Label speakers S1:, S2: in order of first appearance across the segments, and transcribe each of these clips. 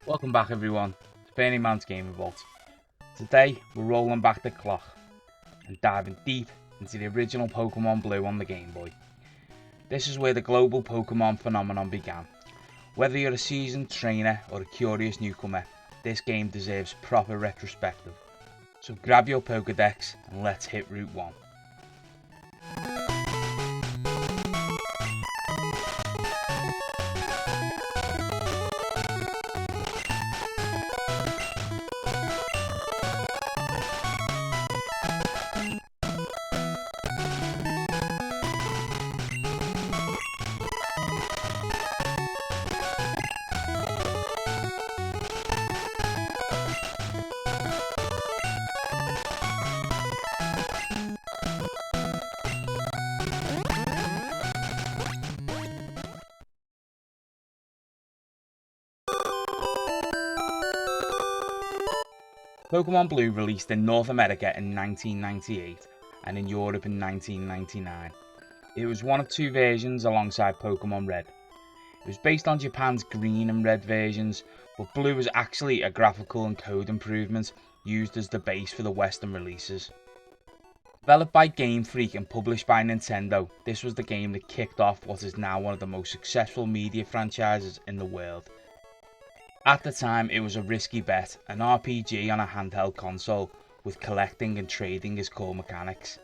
S1: Welcome back everyone to Bernie Man's Gaming Vault. Today we're rolling back the clock and diving deep into the original Pokémon Blue on the Game Boy. This is where the global Pokémon phenomenon began. Whether you're a seasoned trainer or a curious newcomer, this game deserves proper retrospective. So grab your Pokédex and let's hit Route 1. Pokémon Blue released in North America in 1998 and in Europe in 1999. It was one of two versions alongside Pokémon Red. It was based on Japan's Green and Red versions, but Blue was actually a graphical and code improvement used as the base for the Western releases. Developed by Game Freak and published by Nintendo, this was the game that kicked off what is now one of the most successful media franchises in the world. At the time, it was a risky bet, an RPG on a handheld console, with collecting and trading as core mechanics.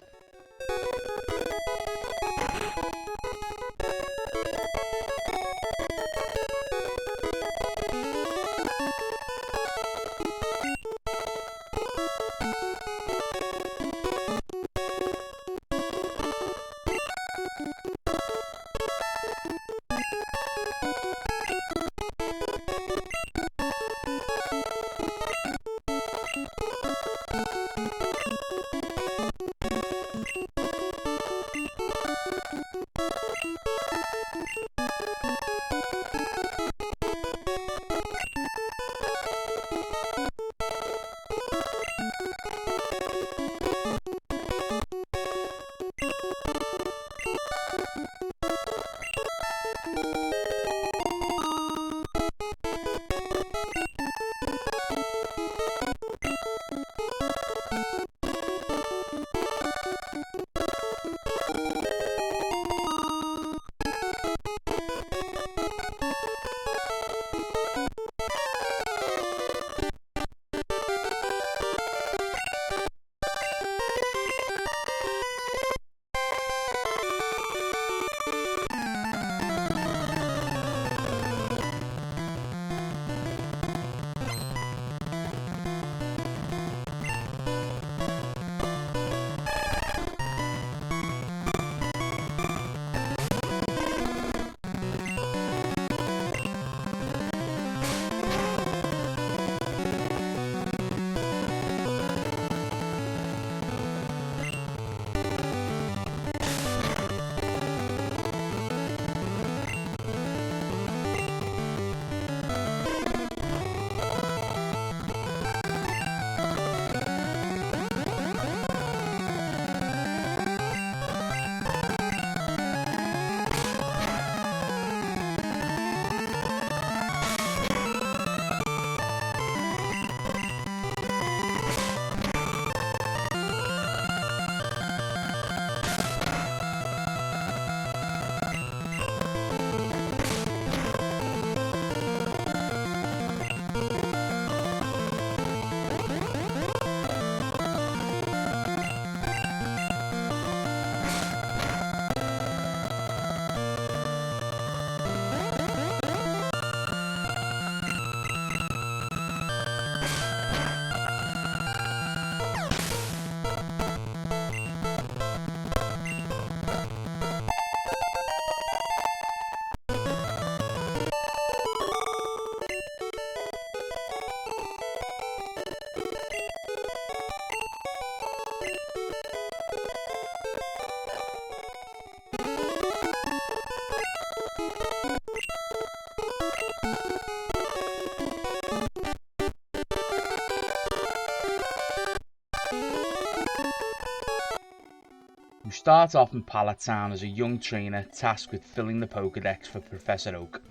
S1: You start off in Pallet Town as a young trainer tasked with filling the Pokédex for Professor Oak.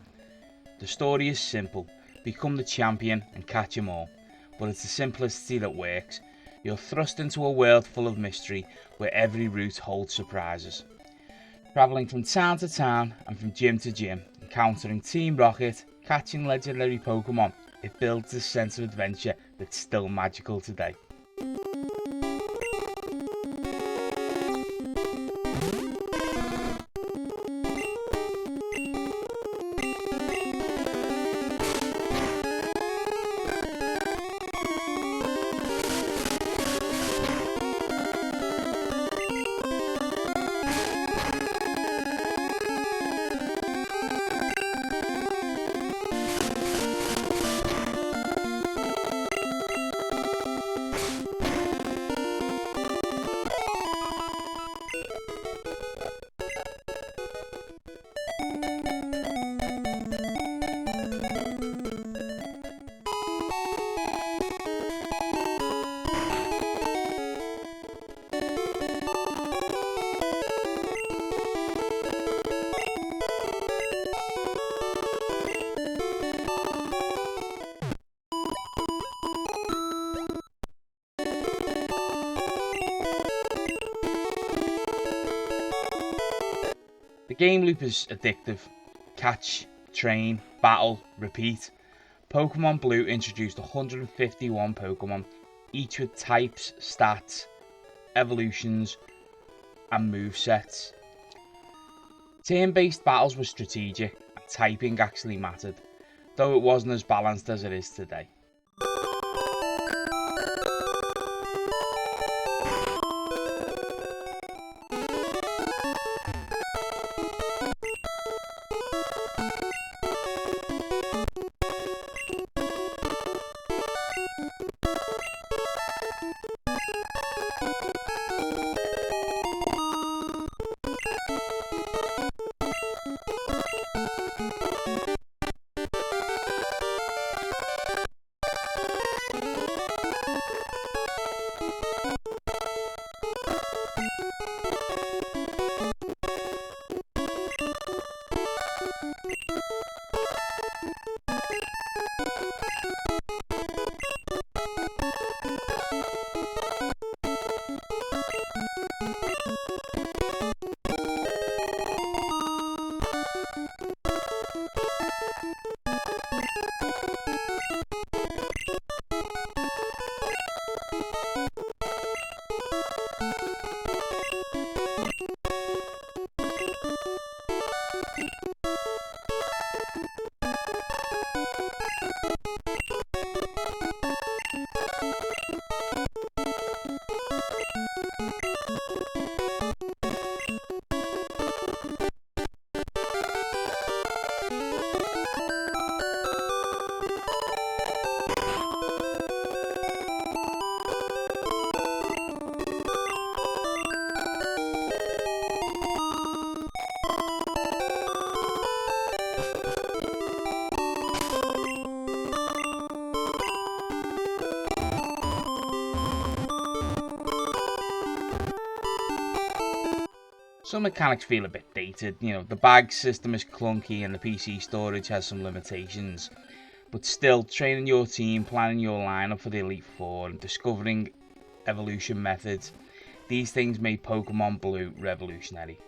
S1: The story is simple. become the champion and catch them all. But it's the simplicity that works. You're thrust into a world full of mystery where every route holds surprises. Travelling from town to town and from gym to gym, encountering Team Rocket, catching legendary Pokemon, it builds a sense of adventure that's still magical today. The game loop is addictive. Catch, train, battle, repeat. Pokemon Blue introduced 151 Pokemon, each with types, stats, evolutions, and movesets. Turn-based battles were strategic, and typing actually mattered, though it wasn't as balanced as it is today. Some mechanics feel a bit dated, the bag system is clunky and the PC storage has some limitations, but still, training your team, planning your lineup for the Elite Four and discovering evolution methods, these things made Pokemon Blue revolutionary.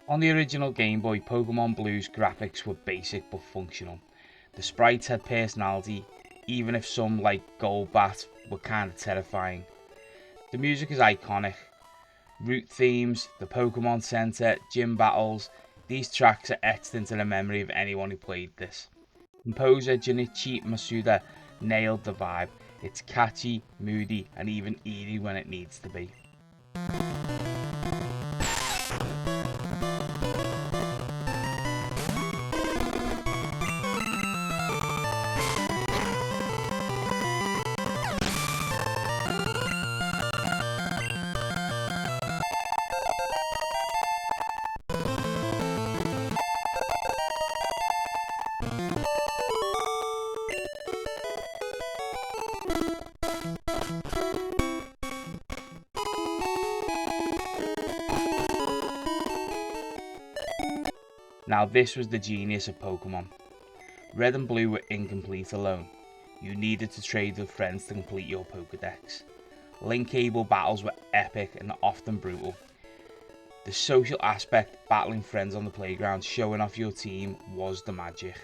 S1: On the original Game Boy, Pokémon Blue's graphics were basic but functional. The sprites had personality, even if some, like Golbat, were kinda terrifying. The music is iconic. Route themes, the Pokemon Center, gym battles, these tracks are etched into the memory of anyone who played this. Composer Junichi Masuda nailed the vibe. It's catchy, moody, and even eerie when it needs to be. Now this was the genius of Pokemon. Red and Blue were incomplete alone. You needed to trade with friends to complete your Pokédex. Link cable battles were epic and often brutal. The social aspect, battling friends on the playground, showing off your team, was the magic.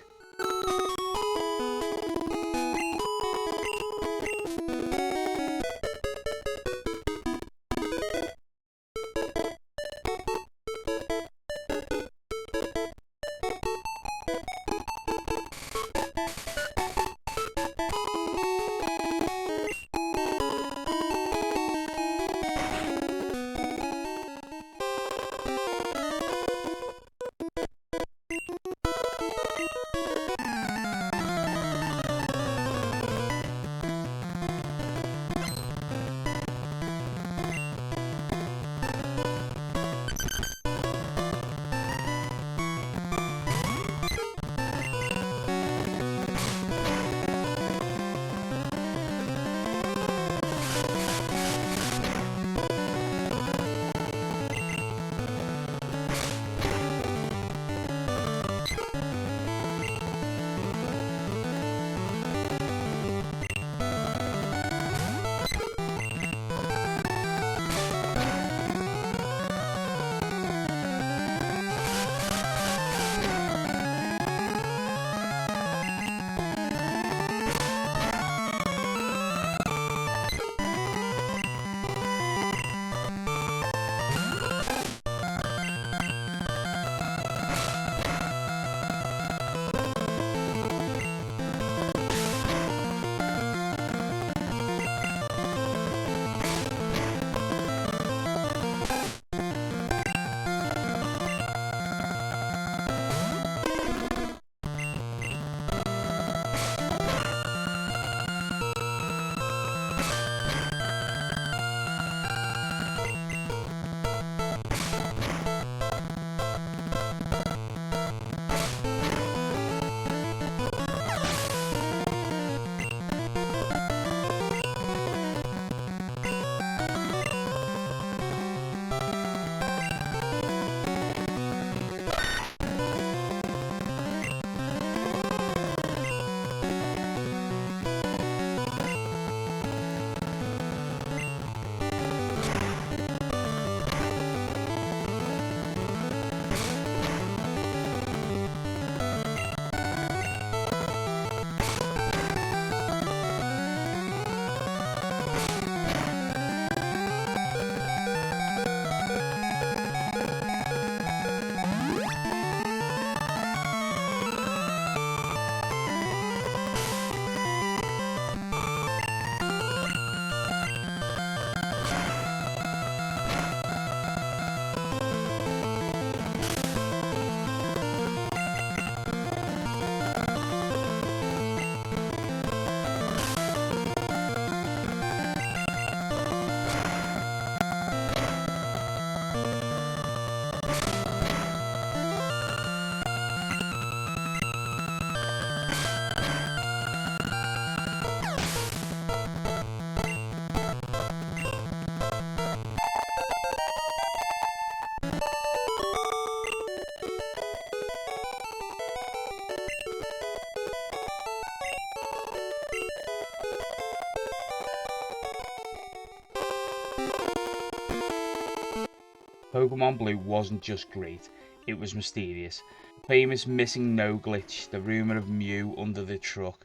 S1: Pokémon Blue wasn't just great, it was mysterious. The famous missing no glitch, the rumour of Mew under the truck,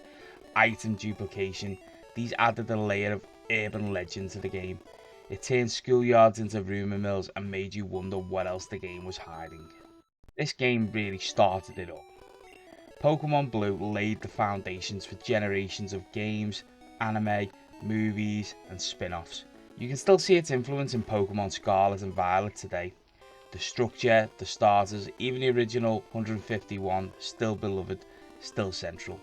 S1: item duplication, these added a layer of urban legend to the game. It turned schoolyards into rumour mills and made you wonder what else the game was hiding. This game really started it all. Pokémon Blue laid the foundations for generations of games, anime, movies and spin-offs. You can still see its influence in Pokémon Scarlet and Violet today. The structure, the starters, even the original 151, still beloved, still central.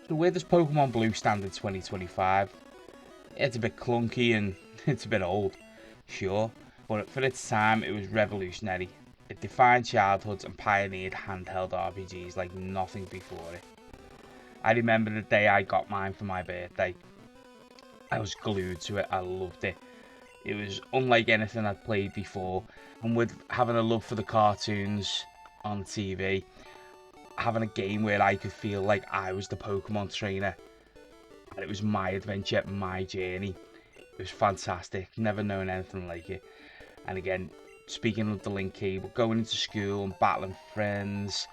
S1: So where does Pokemon Blue stand in 2025? It's a bit clunky and it's a bit old, sure, but for its time it was revolutionary. It defined childhoods and pioneered handheld RPGs like nothing before it. I remember the day I got mine for my birthday. I was glued to it, I loved it. It was unlike anything I'd played before, and with having a love for the cartoons on TV, having a game where I could feel like I was the Pokemon trainer and it was my adventure, my journey. It was fantastic, never known anything like it. And again, speaking of the link cable, going into school and battling friends,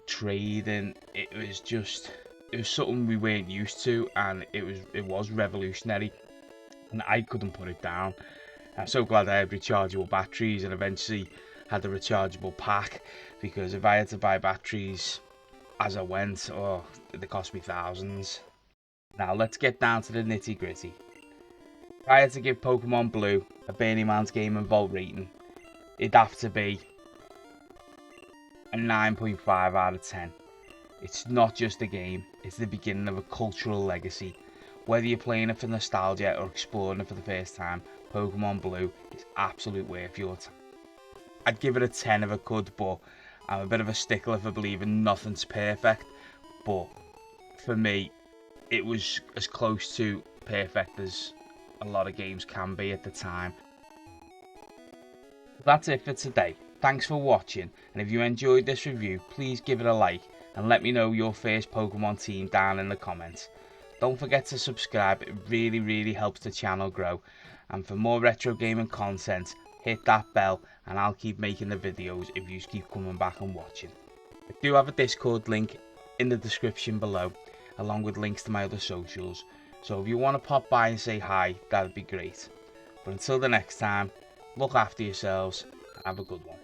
S1: trading, it was something we weren't used to, and it was revolutionary and I couldn't put it down. I'm so glad I had rechargeable batteries and eventually had the rechargeable pack, because if I had to buy batteries as I went, oh, they cost me thousands. Now let's get down to the nitty gritty. If I had to give Pokemon Blue a Bernie Man's Game and Vault rating, it'd have to be a 9.5 out of 10. It's not just a game, it's the beginning of a cultural legacy. Whether you're playing it for nostalgia or exploring it for the first time, Pokemon Blue is absolutely worth your time. I'd give it a 10 if I could, but I'm a bit of a stickler for believing nothing's perfect. But for me, it was as close to perfect as a lot of games can be at the time. That's it for today. Thanks for watching, and if you enjoyed this review, please give it a like and let me know your first Pokemon team down in the comments. Don't forget to subscribe, it really helps the channel grow. And for more retro gaming content, hit that bell and I'll keep making the videos if you keep coming back and watching. I do have a Discord link in the description below, along with links to my other socials. So if you want to pop by and say hi, that'd be great. But until the next time, look after yourselves and have a good one.